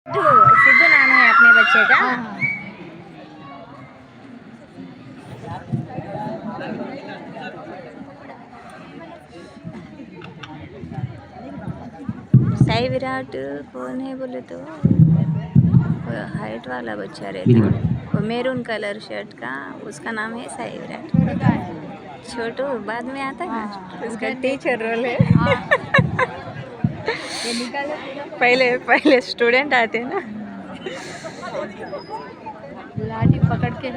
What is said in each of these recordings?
सिद्धू नाम है अपने बच्चे का। साई विराट कौन है बोले तो हाइट वाला बच्चा रहता है, वो मेरून कलर शर्ट का, उसका नाम है साई विराट। छोटू बाद में आता है, उसका टीचर रोल है। पहले पहले स्टूडेंट आते ना, लाठी पकड़ के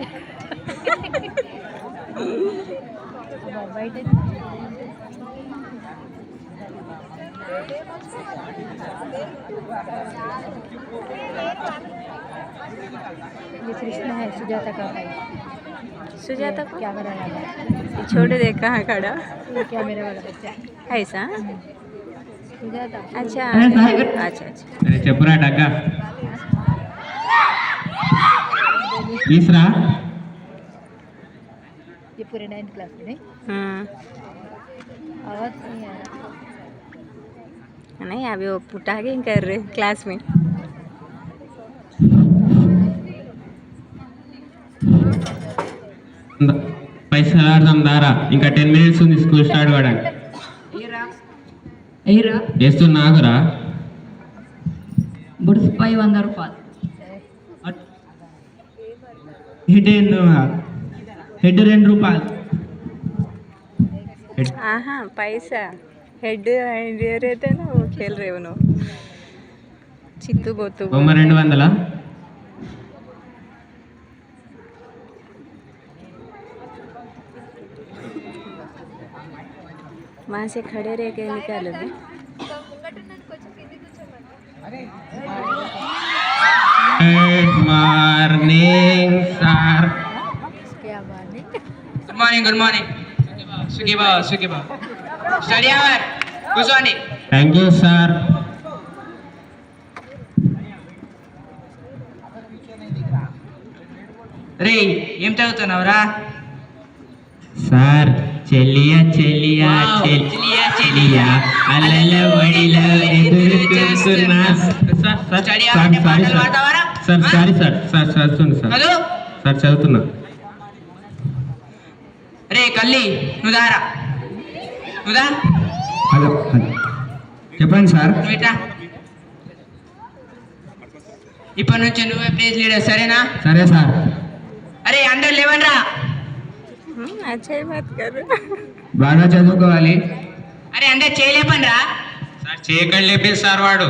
ये कृष्णा है, सुजाता का भाई। सुजाता को क्या करा वाला, छोटे देख कहाँ खड़ा, ये क्या मेरे वाला बच्चा ऐसा। सुजाता। अच्छा अच्छा अच्छा। अरे चपुरा डग्गा तीसरा ये पूरे 9th क्लास में नहीं आवाज नहीं आ रहा। नहीं अभी वो पुटागिंग कर रहे क्लास में। పైసలు ఆడదాం దారా, ఇంకా 10 minutes ఉంది స్కూల్ స్టార్ట్ కావడానికి. వేస్తున్నా ఆగురా. బుడ్స్పై 100 రూపాయలు. హెడ్ 2 రూపాయలు. ఆహా पैसा हेड दे रहे थे ना, वो खेल रहे उन्हों चित्तू बोतू బొమ్మ 200. वहाँ से खड़े रह के निकालो भी। Good morning sir. क्या morning? Good morning good morning. సుఖీ బావ స్టడీ అవర్ కూర్చోండి. Thank you sir. రే ఏం చదువుతున్నావురా? సార్ చెల్లియా చెల్లియా చెల్లియా అలల వడిలో ఎదురు చూస్తున్నా. స్టడీ అవర్ పాటలు పాడతావారా? సార్ సారీ సార్ చదువుతున్నా సార్. చదువు. సార్ చదువుతున్నా. రే కల్లి నువ్వుదారా, నువ్వుదా. హలో చెప్పండి సార్. నువ్వు ఇట్రా. ఇప్పటి నుంచి నువ్వే ప్లేస్ లీడర్, సరేనా? సరే సార్. అరే అందరు లేవండ్రా. अच्छा ही बात कर रहे। బాగా చదువుకోవాలి. అరే అందరు చేయలేపండ్రా. సార్ చేయకండి లేపేది సార్ వాడు.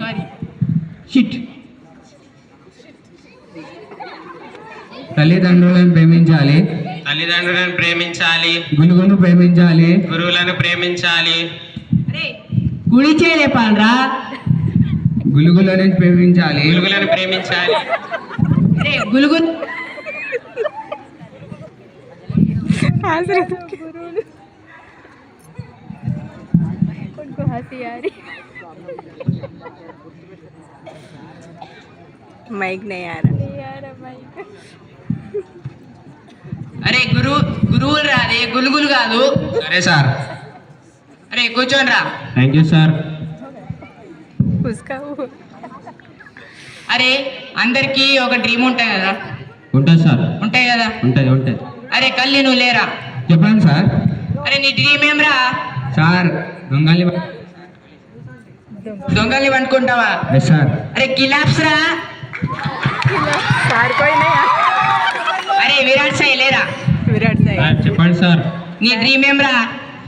సారీ. షిట్. తల్లిదండ్రులను ప్రేమించాలి, తల్లిదండ్రులను ప్రేమించాలి, గురువులను ప్రేమించాలి, గురువులను ప్రేమించాలి. అరే కుడి చేయలేపండ్రా. గులుగులను ప్రేమించాలి, గులుగులను ప్రేమించాలి. అరే గులుగు उनको हंसी आ रही। माइक नहीं आ रहा। नहीं आ रहा माइक। అరే గురువులు రా, రే గులుగులు కాదు. సరే సార్. అరే కూర్చోండి రా. Thank you sir. उसका वो అరే అందరికి ఒక డ్రీమ్ ఉంటాయి కదా. ఉంటుంది సార్. ఉంటాయి కదా. ఉంటుంది. అరే కల్లి నువ్వు లేరా. చెప్పండి సార్. అరే నీ డ్రీమ్ ఏం రా? సార్ దొంగల్ని పట్టుకుంటావా? Yes sir. అరే కిలాప్స్ రా. सार कोई नहीं है। అరే విరాట్ సాయి లేరా? विराट साई సార్ చెప్పండి సార్. నీ డ్రీమ్ ఏం రా?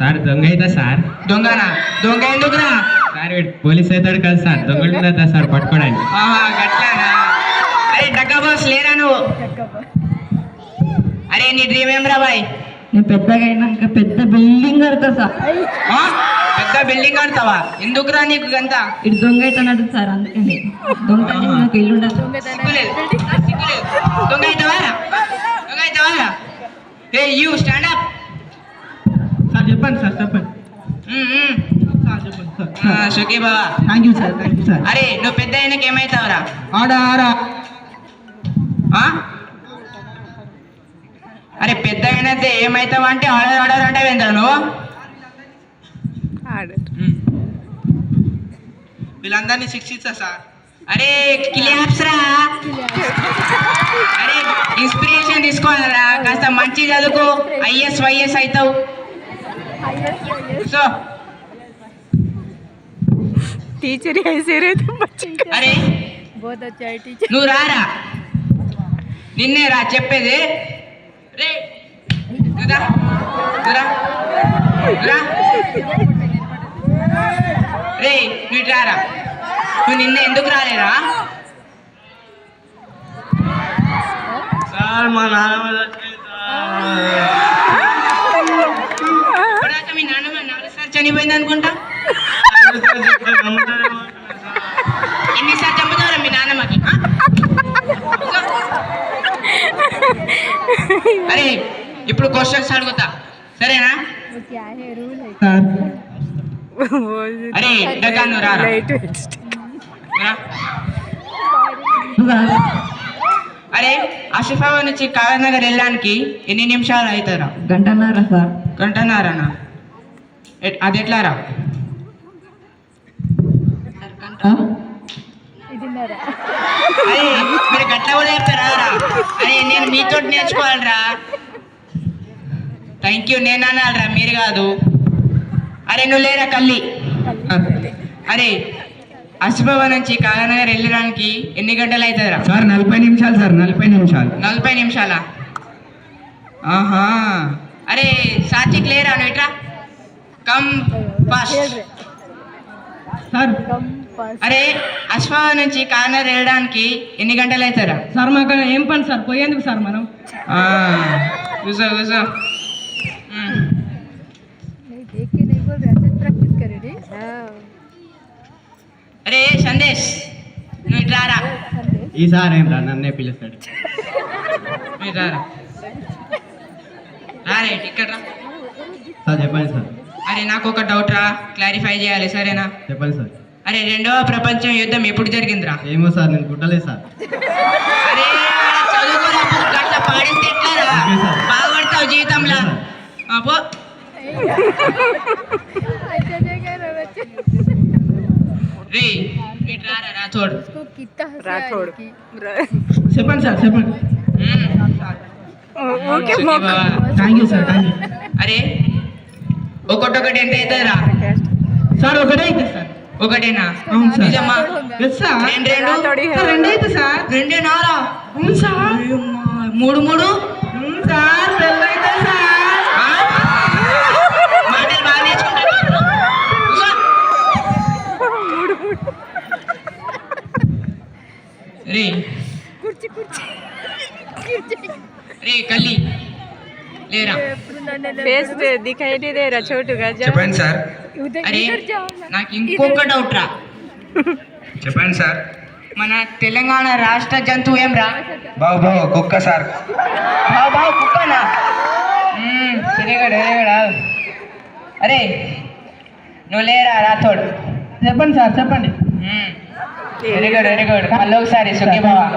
సార్ దొంగ అవుతా సార్. దొంగనా? దొంగ ఎందుకు రా? సార్ వీడు పోలీస్ అవుతాడు కదా సార్, దొంగలు అవుతా సార్ పట్టుకోవడానికి. గట్లానా? అరే డగ్గా బాస్ లేరా నువ్వు? అరే నీ డ్రీమ్ ఏం రా బాయ్? నేను పెద్దగా అయినాక పెద్ద బిల్డింగ్ కడతా సార్. పెద్ద బిల్డింగ్ కడతావా? ఎందుకురా నీకు గంతా? ఇటు దొంగ అవుతాడు సార్, అందుకని దొంగ నాకు ఇల్లు ఉండదు. సిగ్గులేదు. దొంగ అవుతావా? దొంగ అవుతావా? ఏ యూ స్టాండ్ అప్. సార్ చెప్పండి సార్ చెప్పండి. సుఖీ బావా. Thank you sir. Thank you sir. అరే నువ్వు పెద్ద అయినాక ఏమవుతావురా? ఆడా అరే పెద్ద అయినదే ఏమవుతావు అంటే ఆర్డర్ అంటే వెళ్తావు నువ్వు. ఆర్డర్ వీళ్ళందరినీ శిక్షిస్తా సార్. అరే క్లాప్స్ రా. అరే ఇన్స్పిరేషన్ తీసుకోవాలరా, కాస్త మంచి చదువుకో, ఐఎస్ వైఎస్ అవుతావు. సో टीचर ऐसे रहे तो बच्चे అరే बहुत अच्छा है टीचर. నువ్వు రారా, నిన్నే రా చెప్పేది. రే నువ్వురా, నువ్వురా, నువ్వురా. రే నువ్వు రారా, నువ్వు నిన్న ఎందుకు రాలేరా? సార్ మా నాన్నమ్మ ఇప్పుడాక మీ నాన్నమ్మ 4 సార్లు చనిపోయింది అనుకుంటా. ఎన్నిసార్లు చంపుతారా మీ నాన్నమ్మకి? అరే ఇప్పుడు క్వశ్చన్స్ అడుగుతా, సరేనా? అరే డగా నువ్వు రారా. రా. అరే ఆసిఫాబాద్ నుంచి కాగజ్నగర్ వెళ్ళడానికి ఎన్ని నిమిషాలు అవుతారా? గంటన్నర సార్. గంటన్నారనా? అది ఎట్లా రా? అరే మీరు గట్ల కూడా చెప్తారా రా? అరే నేను మీతో నేర్చుకోవాలరా. థ్యాంక్ యూ, నేను అనాలరా, మీరు కాదు. అరే నువ్వు లేరా కల్లి. అరే ఆసిఫాబాద్ నుంచి కాగజ్నగర్ వెళ్ళడానికి ఎన్ని గంటలు అవుతుందిరా? సార్ 40 నిమిషాలు సార్, 40 నిమిషాలు. 40 నిమిషాలా? ఆహా. అరే సాత్విక్ లేరా, నువ్వు ఇట్రా, కమ్ ఫాస్ట్. సార్ అరే ఆసిఫాబాద్ నుంచి కాగజ్నగర్ వెళ్ళడానికి ఎన్ని గంటలు అవుతారా? సార్ మాకు ఏం పని సార్, పోయేందుకు సార్ మనం. కూసో కూసో. అరే సందేశ్ నువ్వు ఇటు రారా. ఈసారి ఏం రా, నన్నే పిలుస్తాడు. నువ్వు రారా, రారే ఇక్కడ రా. సార్ చెప్పండి సార్. అరే నాకు ఒక డౌట్ రా, క్లారిఫై చేయాలి, సరేనా? చెప్పండి సార్. అరే 2వ ప్రపంచ యుద్ధం ఎప్పుడు జరిగిందిరా? ఏమో సార్, నేను గుట్టలేదు సార్. అరే చదువుకోరా, గట్ల పాడితే ఎట్లారా? Okay sir. బాగుపడతావు జీవితంలో. పో. రే ఇటు రారా రాథోడ్. చెప్పండి సార్, చెప్పండి. Thank you sir, thank you. అరే ఒకటొకటి ఎంత అవుతుందిరా? సార్ ఒకటే అవుతుంది సార్. ఒకటేనా? అవును సార్. నిజమా? Yes sir. రెండు రెండు అవుతుంది సార్. రెండేనారా? అవును సార్. 3 3 సార్ రెండు అవుతుంది సార్. మాటలు బాగా నేర్చుకుంటారు. రే రే కల్లి లేరా. फेस दिखाई नहीं दे रहा छोटू का. చెప్పండి సార్. అరే నాకు ఇంకొక డౌట్ రా. చెప్పండి సార్. మన తెలంగాణ రాష్ట్ర జంతువు ఏం రా? బాబు బాబు కుక్క సార్. బావు బావు కుక్కనా? తిరిగాడు. అరే నువ్వు లేరా రాథోడ్. చెప్పండి సార్, చెప్పండి. Very good. మళ్ళీ ఒకసారి సుఖీ బావా.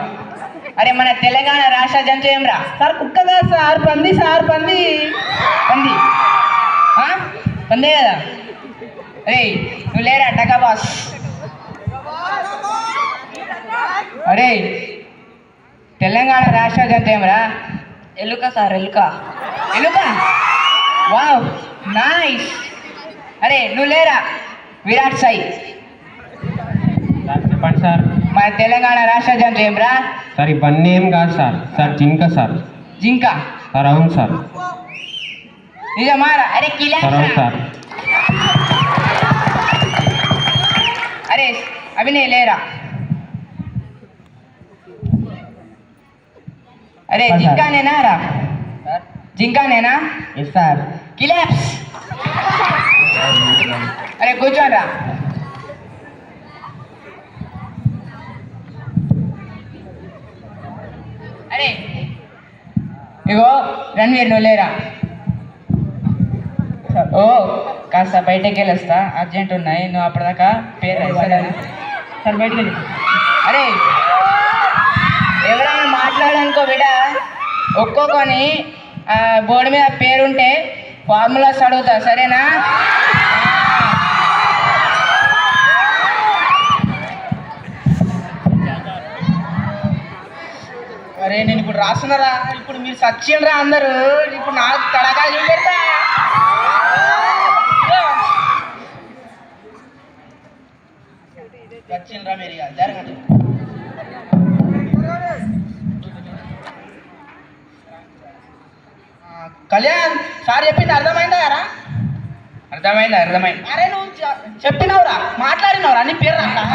అరే మన తెలంగాణ రాష్ట్ర జంతువు ఏం రా? సార్ కుక్క కాదు సార్, పంది సార్, పంది. పంది. పందే కదా? అరే నువ్వు లేరా టకా బాస్. అరే తెలంగాణ రాష్ట్ర జంతువు ఏం రా? ఎలుక సార్, ఎలుక. Wow nice. అరే నువ్వు లేరా విరాట్ సాయి. చెప్పండి సార్. మన తెలంగాణ రాష్ట్ర జంతువు ఏం రా? సార్ ఇవన్నీ ఏం కాదు సార్. సార్ జింక సార్. జింక సార్ అవును సార్. నిజమారా? అరే కిలా సార్ అవును సార్. అరే అభినయ్ లేరా? అరే జింకానేనా రా? జింకానేనా? Yes sir. కిలాప్స్. అరే కూర్చోరా. అరే ఇగో రణ్వీర్ నువ్వు లేరా? ఓ కాస్త బయటకి వెళ్ళొస్తా, అర్జెంట్ ఉన్నాయి. నువ్వు అప్పటిదాకా పేరు రాయిస్తాను సార్ బయటకు వెళ్ళి. అరే ఎవరైనా మాట్లాడానుకో బిడ్డ, ఒక్కొక్కని బోర్డు మీద పేరుంటే ఫార్ములాస్ అడుగుతా, సరేనా? అరే నేను ఇప్పుడు రాస్తున్నారా, ఇప్పుడు మీరు సచ్చిండ్రా అందరూ, ఇప్పుడు నాకు తడకాయ చూపెడతా. వచ్చిండ్రా మీరు ఇక జరగండి. కళ్యాణ్ సార్ చెప్పింది అర్థమైందా రా? అర్థమైంది. అరే నువ్వు చెప్పినవురా, మాట్లాడినవురా, నీ పేరు రా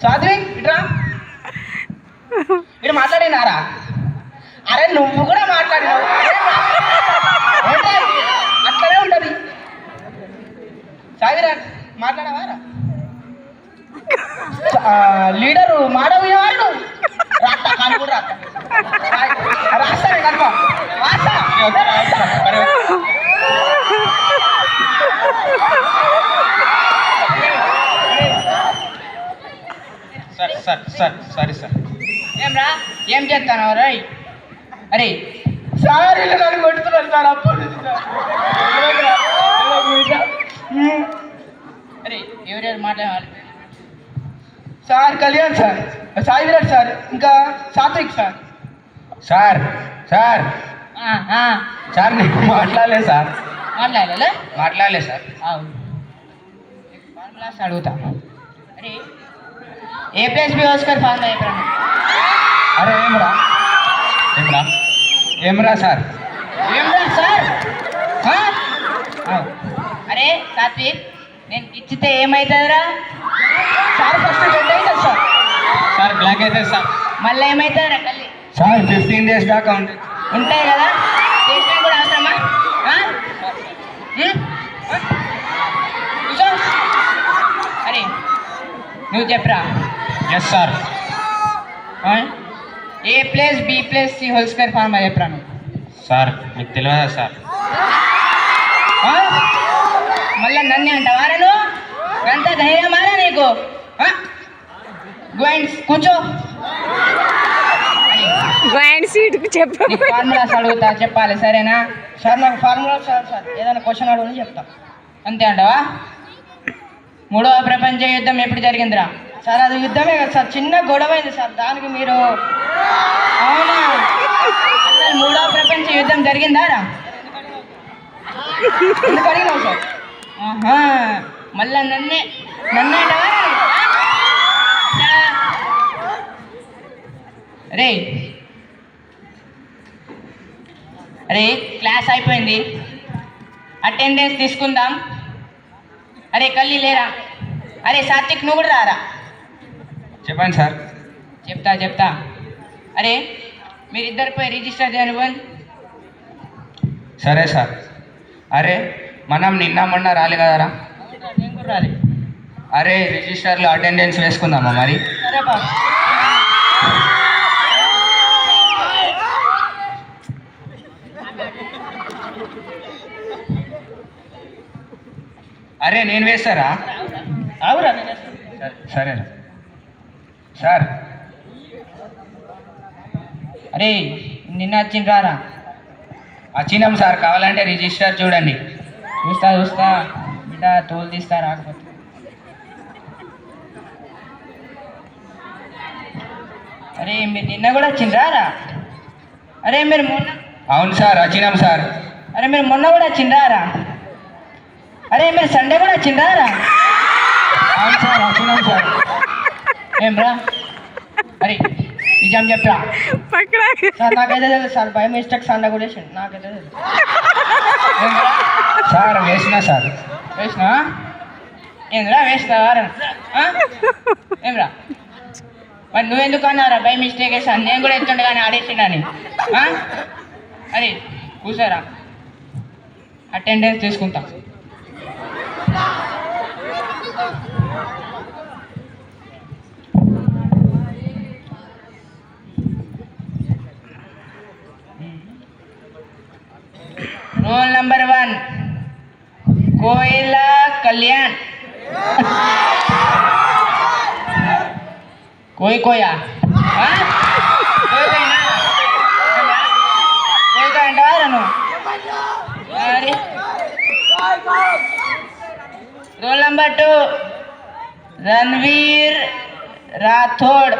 సాత్విక్ ఇట్రా, ఇటు మాట్లాడినారా? అరే నువ్వు కూడా మాట్లాడినావు, అట్లనే ఉంటది. సాగిరాజ్ మాట్లాడవారా? లీడరు మాడవయ్యేవాడు రాస్తా కాను కూడా రాస్తాను కనుక సారీ సార్. ఏమ్రా ఏం చేస్తాను రై? అరే సార్ ఇలా నన్ను కొడుతున్నారు సార్, అప్పుడు అరే ఎవరెవరు మాట్లాడాలి? Sir Kalyan sir, Sai Virat sir, ఇంకా Satvik sir. Sir sir sir నీకు మాట్లాడలే సార్. మాట్లాడలే సార్. ఫార్ములాస్ అడుగుతా. అరే A+B ఆస్కర్ ఫార్ములా చెప్పండి. అరే ఏమ్రా సార్? అరే సాత్విక్ నేను ఇచ్చితే ఏమవుతుందిరా? సార్ ఫస్ట్ రెడ్ అవుతుంది సార్. సార్ బ్లాక్ అవుతుంది సార్. మళ్ళీ ఏమవుతుందిరా కల్లి? సార్ 15 days దాకా ఉంటాయి కదా, చేసినా కూడా అవసరమా? కూర్చో. అరే నువ్వు చెప్పరా? Yes sir. A+B+C whole square formula చెప్పరా నువ్వు? సార్ మీకు తెలియదా సార్? మళ్ళీ నన్నే అంటావా నువ్వు? అంత ధైర్యం మారా నీకు? కూర్చో. ఫార్ములాస్ అడుగుతా, చెప్పాలి సరేనా? సార్ నాకు ఫార్ములాస్ సార్ ఏదైనా క్వశ్చన్ అడుగుని చెప్తా, అంతే అంటావా? 3వ ప్రపంచ యుద్ధం ఎప్పుడు జరిగిందిరా? సార్ అది యుద్ధమే కదా సార్, చిన్న గొడవ అయింది సార్, దానికి మీరు అవునా? అసలు 3వ ప్రపంచ యుద్ధం జరిగిందా రా? ఎందుకు అడిగినావు సార్? మళ్ళా నన్నే అంటావా? అరే క్లాస్ అయిపోయింది, అటెండెన్స్ తీసుకుందాం. అరే కల్లి లేరా? అరే సాత్విక్ నువ్వు కూడా రారా? చెప్పండి సార్. చెప్తా. అరే మీరిద్దరిపై రిజిస్టర్ చేయనివ్వండి. సరే సార్. అరే మనం నిన్న మొన్న రాలే కదరా? నేను కూడా రాలే. అరే రిజిస్టర్లో అటెండెన్స్ వేసుకుందామా మరి? సరే బాబు. అరే నేను వేస్తారా? అవురా? సరే సార్. అరే నిన్న వచ్చిండ్రారా? వచ్చినాం సార్, కావాలంటే రిజిస్టర్ చూడండి. చూస్తా బిడ్డ, తోలు తీస్తా రాకపోతే. అరే మీరు నిన్న కూడా వచ్చిండ్రారా? అరే మీరు మొన్న? అవును సార్ వచ్చినాం సార్. అరే మీరు మొన్న కూడా వచ్చిండ్రారా? అరే మీరు సండే కూడా వచ్చిండ్రారా? అవును సార్ వచ్చినాం సార్. ఏం రా? అరే నిజం చెప్పరా? సార్ నాకైతే తెలుసు సార్, బై మిస్టేక్ సండే కూడా వేసిండు, నాకైతే తెలుసు సార్. వేసినా సార్. వేసినా? ఏంద్రా వేసినావా? ఏమ్రా మరి నువ్వెందుకు అన్నారా బై మిస్టేక్ వేసాను? నేను కూడా ఎత్తుండే కానీ ఆడేసిండని. అరే కూసారా, అటెండెన్స్ తీసుకుంటా. Roll number 1 Koyila Kalyan. కోయా అంటారా నువ్వు? Roll number 2 Ranveer Rathod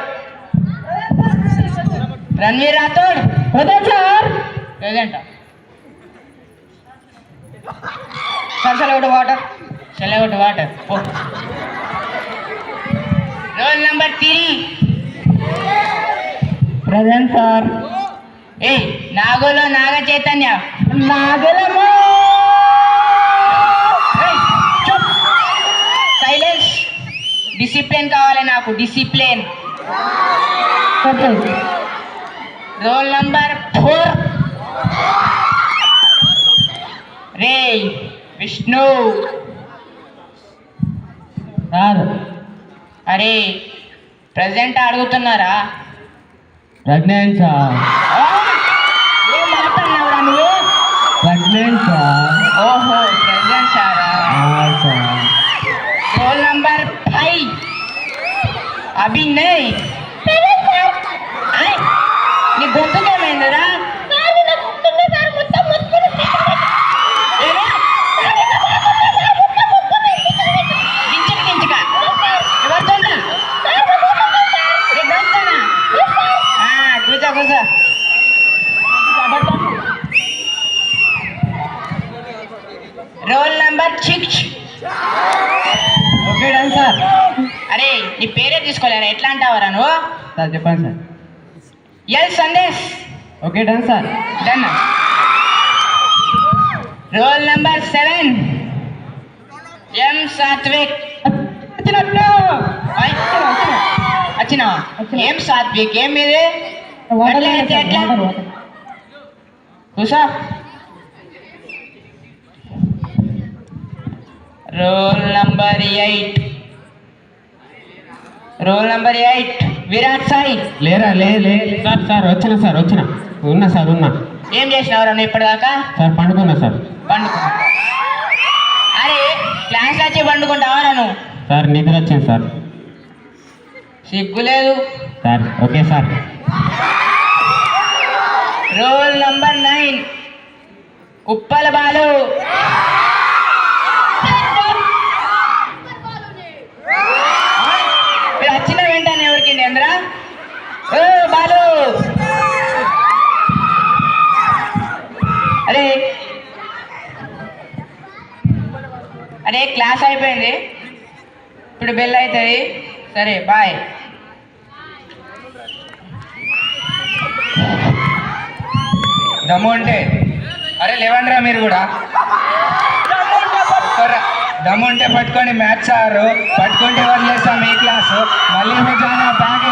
present sir चले वाटर रोल नंबर 3 ప్రజెంట్ సార్. ఏ నాగోలో నాగ చైతన్య సైలెన్స్ డిసిప్లిన్ కావాలి నాకు డిసిప్లిన్ రోల్ నంబర్ 4 రే విష్ణు సార్. అరే ప్రజెంట్ అడుగుతున్నారా ప్రెగ్నెంట్ సార్. ఏం మాట్లాడినావురా నువ్వు ప్రెగ్నెంట్ సార్. ఓహో ప్రజెంట్ సారా సార్. रोल नंबर 5 अभी नहीं नी गोतु क्या मेंदरा roll number 6 okay done sir. అరే నీ పేరే తీసుకోలేరా ఎట్లా అంటావరా నువ్వు సార్ చెప్పండి sir. L Sandesh okay done sir. Done roll number 7 ఎం సాత్విక్ వచ్చినా ఏం సాత్విక్ ఏం మీది ఎట్లా అయితే ఎట్లా కూసా రోల్ నంబర్ 8 విరాట్ సాయి లేరా లే సార్ సార్ వచ్చిన ఉన్నా సార్ ఉన్నా ఏం చేసినావురా నువ్వు ఇప్పటిదాకా సార్ పండుకున్నా సార్. పండుకో అరే క్లాస్ వచ్చి పండుకుంటావారా నువ్వు సార్ నిద్ర వచ్చింది సార్. సిగ్గు లేదు sir okay sir. Roll number 9 Uppala Balu వచ్చిన వెంటనే ఎవరికి అందరా ఓ బాలు అరే అరే క్లాస్ అయిపోయింది ఇప్పుడు బెల్ అవుతుంది సరే బాయ్ దమ్ము అంటే అరే లేవండిరా మీరు కూడా దమ్ము ఉంటే పట్టుకొని మ్యాథ్స్ సారు పట్టుకుంటే వదిలేస్తాం ఈ క్లాసు మళ్ళీ మీకు బ్యాగ్